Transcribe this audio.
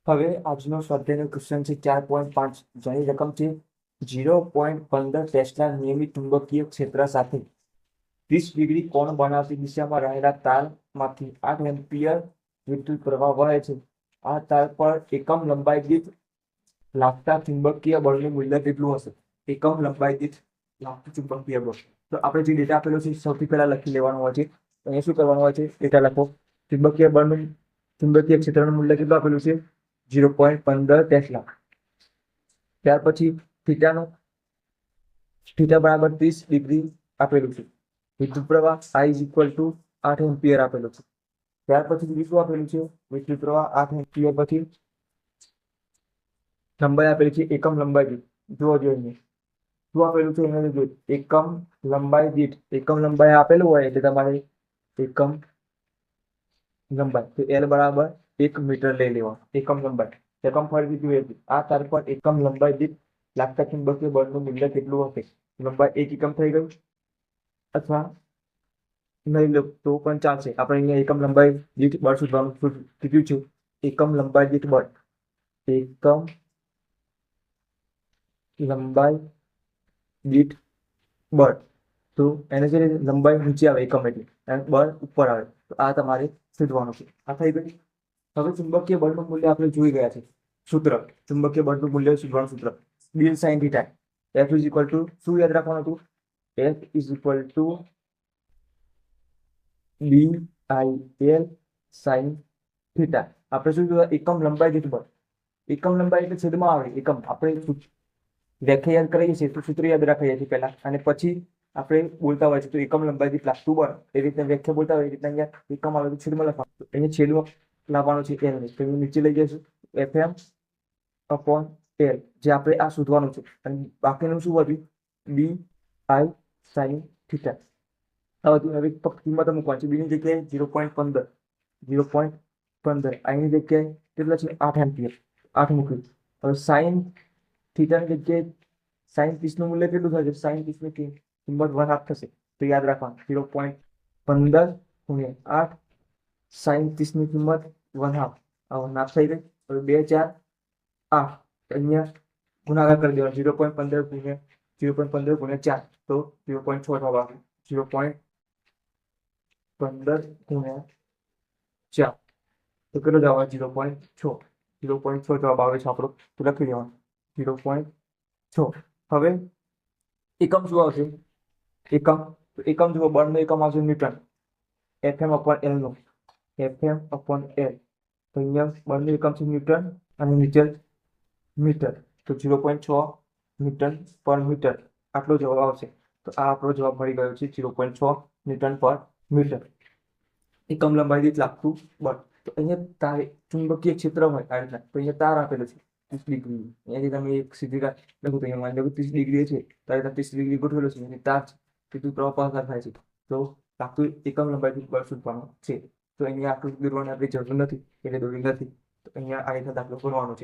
હવે આજનો સ્વાધ્યાયનો ક્વેશ્ચન છે 4.5, જેની રકમ છે 0.15 ટેસ્લા નિયમિત ચુંબકીય ક્ષેત્ર સાથે 30 ડિગ્રી કોણ બનાવતી દિશામાં રહેલા તારમાંથી 8 એમ્પિયર વિદ્યુત પ્રવાહ વહે છે. આ તાર પર એકમ લંબાઈ દીઠ લાગતા ચુંબકીય બળનું મૂલ્ય કેટલું હશે? એકમ લંબાઈ દીઠ લાગતું ચુંબકીય બળ. તો આપણે જે ડેટા આપેલો છે સૌથી પહેલા લખી લેવાનું હોય છે. અહીંયા શું કરવાનું હોય છે? ડેટા લખો. ચુંબકીય બળનું ચુંબકીય ક્ષેત્રનું મૂલ્ય કેટલું આપેલું છે? 0.15 ટેસ્લા. ત્યાર પછી થીટાનું થીટા બરાબર 30 ડિગ્રી આપેલું છે. વિદ્યુત પ્રવાહ I is equal to 8 ampere આપેલું છે. ત્યાર પછી બીજું શું આપેલું છે? વિદ્યુત પ્રવાહ 8 એમ્પિયર પછી લંબાઈ આપેલી છે એકમ લંબાઈ દીઠ. જુઓ જોઈએ શું આપેલું છે એને જોઈએ. એકમ લંબાઈ દીઠ. એકમ લંબાઈ આપેલું હોય એટલે તમારે એકમ લંબાઈ તો L બરાબર 1 મીટર લઈ લેવાનું. એકમ લંબાઈ એકમ ફરીથી જોઈએ આ તાર પર એકમ લંબાઈ દીઠ લાગતા ચુંબકીય બળનું મૂલ્ય કેટલું હશે? લંબાઈ 1 એકમ થઈ ગયું, અથવા નહીં લો તો પણ ચાલશે. આપણે અહીંયા એકમ લંબાઈ દીઠ બળ શોધવાનું કીધું છે. એકમ લંબાઈ દીઠ બળ. એકમ લંબાઈ દીઠ બળ. તો એને જે લંબાઈ નીચે આવે એકમ એટલે અને બળ ઉપર આવે, તો આ તમારે શોધવાનું છે. આ થઈ ગયું. હવે ચુંબકીય બળનું મૂલ્ય આપણે જોઈ ગયા છે. સૂત્ર ચુંબકીય બળનું મૂલ્ય શોધવાનું સૂત્ર B sine theta. F is equal to શું યાદ રાખવાનું હતું? F is equal to BIL sine theta. આપણે શું જોયું? એકમ લંબાઈ દીઠ બળ. એકમ લંબાઈ એટલે છેદમાં આવે એકમ. આપણે વ્યાખ્યા યાદ કરીએ છીએ તો સૂત્ર યાદ રાખીએ છીએ પહેલા, અને પછી આપણે બોલતા હોય છે તો એકમ લંબાઈ દીઠ લાગતું બળ એ રીતે વ્યાખ્યા બોલતા હોય એ રીતે અહીંયા એકમ આવે તો છેદમાં લખવાનું. અહીંયા છેદમાં લાવવાનું છે L ને, તો નીચે લઈ જઈશું FM અપોન L, જે આપણે આ શોધવાનું છે. અને બાકીનું શું વધ્યું? BI sine theta. હવે ફક્ત કિંમત મૂકવાની છે. બીની જગ્યાએ 0.15 0.15 આની જગ્યાએ કેટલા છે? 8 એમ્પિયર. 8 મૂક્યું. હવે સાઇન થીટાની જગ્યાએ સાઇન 30 નું મૂલ્ય કેટલું થશે? સાઇન 30 ની કિંમત 1/2 થશે. તો યાદ રાખવાનું 0.15 ગુણ્યા 8 સાઇન 30 ની કિંમત 1/2. આ 1/2 થઈ ગઈ. હવે 2 4 8 અહીંયા ગુણાકાર કરી દેવાનો. 0.15 ગુણ્યા 0.15 ગુણ્યા 4 તો 0.6 જવાબ આવે. 0.15 ગુણ્યા 4 તો કેટલો જવાબ આવે? 0.6. 0.6 જવાબ આવે છે આપણો. તો લખી દેવાનું 0.6. હવે એકમ શું આવશે? એકમ જુઓ, બળનો એકમ આવશે ન્યૂટન. FM અપોન L નો FM અપોન L. તો અહીંયા બળનું એકમ છે ન્યૂટન અને નીચે મીટર. તો 0.6 ન્યૂટન પર મીટર આટલો જવાબ આવશે. તો આ આપણો જવાબ મળી ગયો છે 0.6 ન્યૂટન પર મીટર. એકમ લંબાઈ દીઠ લાગતું બળ. તો અહીંયા તાર ચુંબકીય ક્ષેત્ર હોય આ રીતના, તો અહીંયા તાર આપેલો છે 30 ડિગ્રી. અહીંયાથી તમે એક સીધી લખો તો અહીંયા માની લો 30 ડિગ્રી છે, તો આ રીતના 30 ડિગ્રી ગોઠવેલો છે અને તાર છે. વિદ્યુત પ્રવાહ પસાર થાય છે. તો લાગતું એકમ લંબાઈ દીઠ બળ શોધવાનું છે. તો અહીંયા આકૃતિ દોરવાની આપણી જરૂર નથી એટલે દોરી નથી. તો અહીંયા આ રીતના દાખલો ગણવાનો છે.